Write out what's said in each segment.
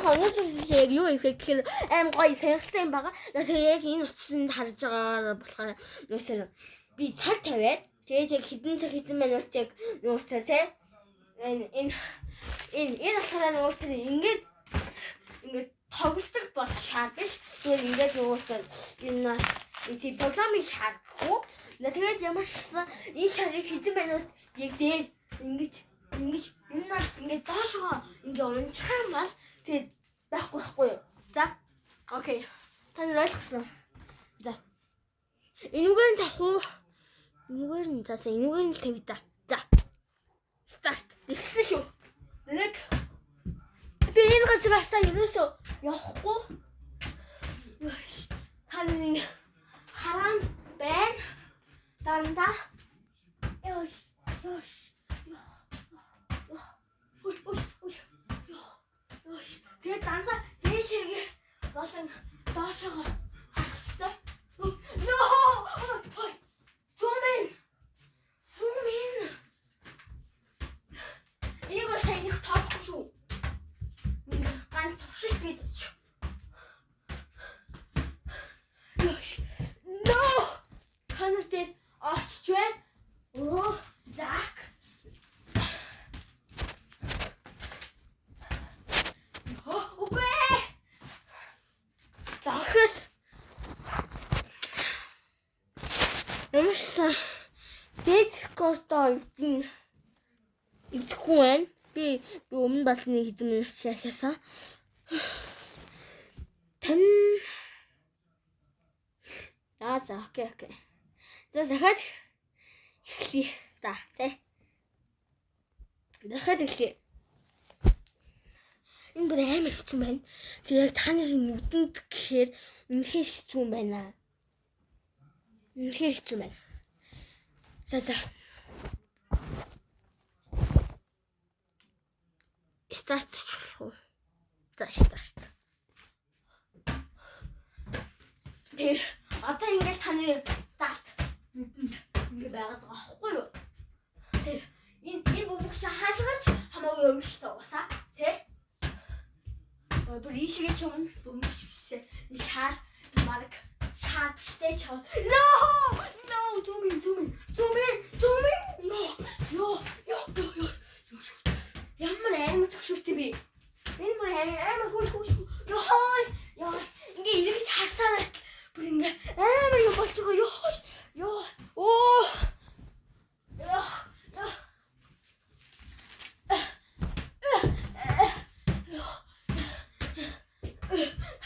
хоногч яг юу ихэ гэхээр аим гоё сонирхолтой юм байгаа. Тэгээ яг энэ утсанд харж байгаагаар болохоор нөөсөр би цаг тавиад тэгээд яг хідэн цаг хідэн минут яг нөөсөр тий энэ болохоор нөөсөр ингээд тоглолтог бол шаардаж. Тэгээд ингээд нөөсөр энэ дипломыг шаардахгүй. Тэгээд ямар ч гэсэн энэ шарыг хідэн минут яг дээр ингэж энэ нас ингээд доошоо ингээд унчих юм бол тэгээд байхгүй юу. За. Окей. Та нар ойлгосон. За. Энүүгээр нь тавих уу? Энүүгээр нь л тавь да. За. Старт. Ихсэн шүү. Нэг би энэ газараасаа ерөөсөө явахгүй. Таны харан байн дандаа. Ёш. Тэгээд дандаа дээшээ болон доошоо харах хэрэгтэй. Zoom in. Энийг сайн их тооцох шүү. Ганц туршилт гэж. Ёш. Ханар дээр очиж байна. Зак. Захас. Эмсэн Discord-оо ивдэхгүй байна. Би өмнө бас нэг хэдэн минут ясаасан. Тэн. За окей. За захаад эхлэе. Да, тий. Захаад эхлэе. Энэ бүр амар хэцүү байна. Тэг яг та нарын нүдэнд гэхээр үнэхээр хэцүү байна. Үнэхээр хэцүү байна. За. Старт чихлэх үү? За старт. Тэр одоо ингээд та нарын старт нүдэнд ингээд байгаад байгаа байхгүй юу? Тэр энэ бөмбөгч хаашгаач хамаагүй юм шүү дээ усаа. Тэ? Бүр ийшгээ ч юм бөмбөгч гэсэн. Энэ шаар марк шаар биштэй чав. No, zoom in. Yo. Ямар амар төгшөлтэй би. Энэ бүр амар хөөш. Йоо. Ингээ ирэх харсаа. Бүр ингээ амар юм болж байгаа. Йоо. Оо. Йоо.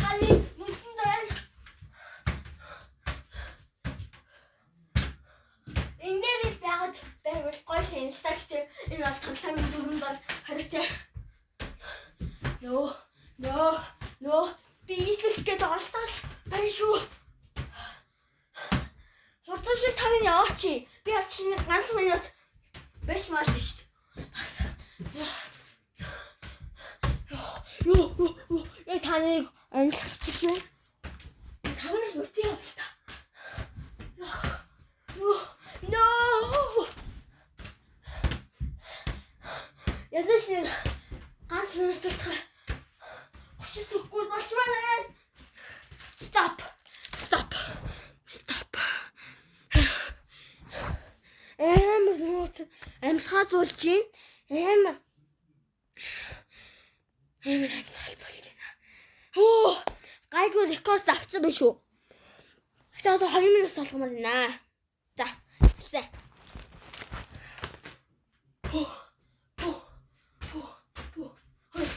Хали нүдэнд байна. Эндээс байгаад гоё шинжтэй. Энэ бол тоглоомын дүрэн бол хараатай. No. Би ийслэх гээд оролдоод байна шүү. Хурдан шиг тань яваач. Би чинь ганц минут биш мал шүү дээ. Юу. Яг таныг анхлах гэж байна. Цагнаа нүтээ явал та. No. Ясаж ганц минут тах. Хүчтэйгүй болж байна. Stop. Амсгаад болж байна. Амар амсгаад болж байна. Гайгүй рекорд авсан биш үү? Гэтэ одоо 2 минут болгомоор байна. За, хэлсэн.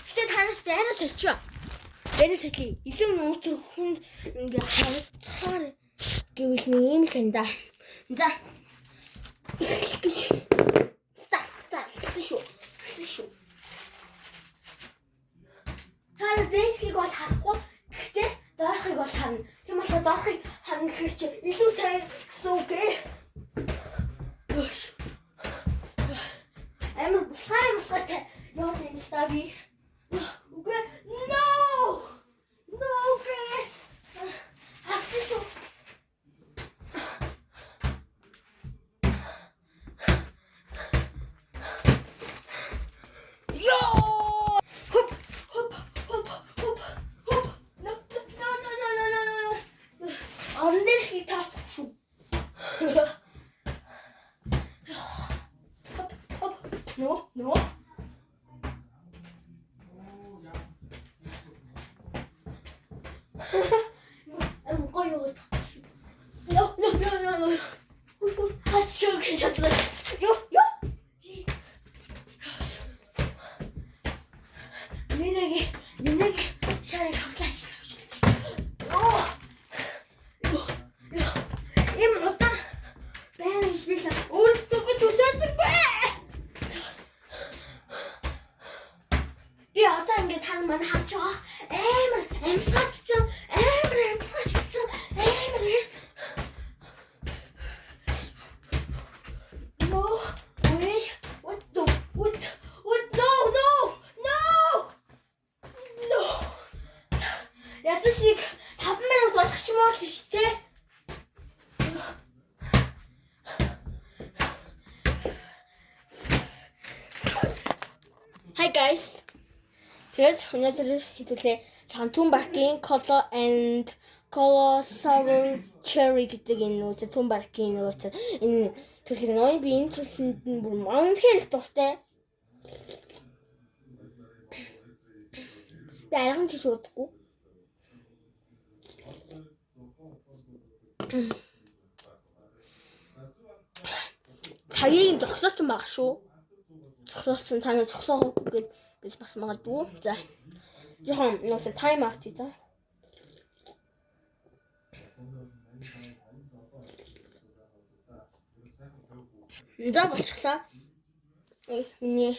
Гэтэ танаас байраас очив. Илүү нууцэр хүнд ингээ харагдахаар гэвэл юм хэнда. За. Шүү. Таны дэскийг бол харахгүй. Гэхдээ доорхыг бол харна. Тийм болохоор доорхыг харна гэхээр чи илүү сайн гэсэн үг ээ. Амар булгаатай яваад байна л да би. Үгүй. No, Chris. Авсаа. Koju. No. Açıyor kışatları. Yok. Nereye? Şöyle kalklaştır. Yok. İmrotan. Ben hiçbir şey. Çok sensin be. Bir adam getirmen hatta. Em saçacağım. No. Wait. What? No. Yaklaşık tapmaya uzaklaşmak işte. Hi guys. Тэгээд өнөөдөр хэдүүлээ Цантун Баркийн Color and Color Sour Cherry гэдэг энэ нөөц Цантун Баркийн нөөц энэ төлөв ноён би энэ төлөвөнд нь бүр үнэхээр дуртай. Яагаад тийш удахгүй. Цагийг зогсоосон баг шүү. Зогсоосон таны зогсоохгүй гэд биш бас магадгүй. За. Жохон нөөсө тайм авт за. За болчихлоо. Миний.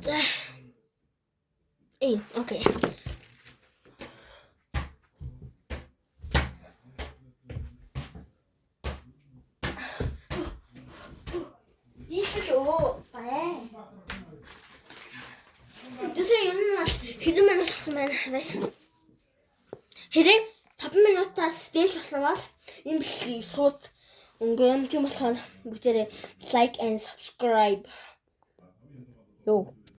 За. Окей. Тэсээ юм хэдэн минут болсон байна. Хэрэг 5 минутаас дээш болсон бол энэ бичлэгийг сууд өнгөрөм тийм болохоор бүгдээрээ like and subscribe. Yo.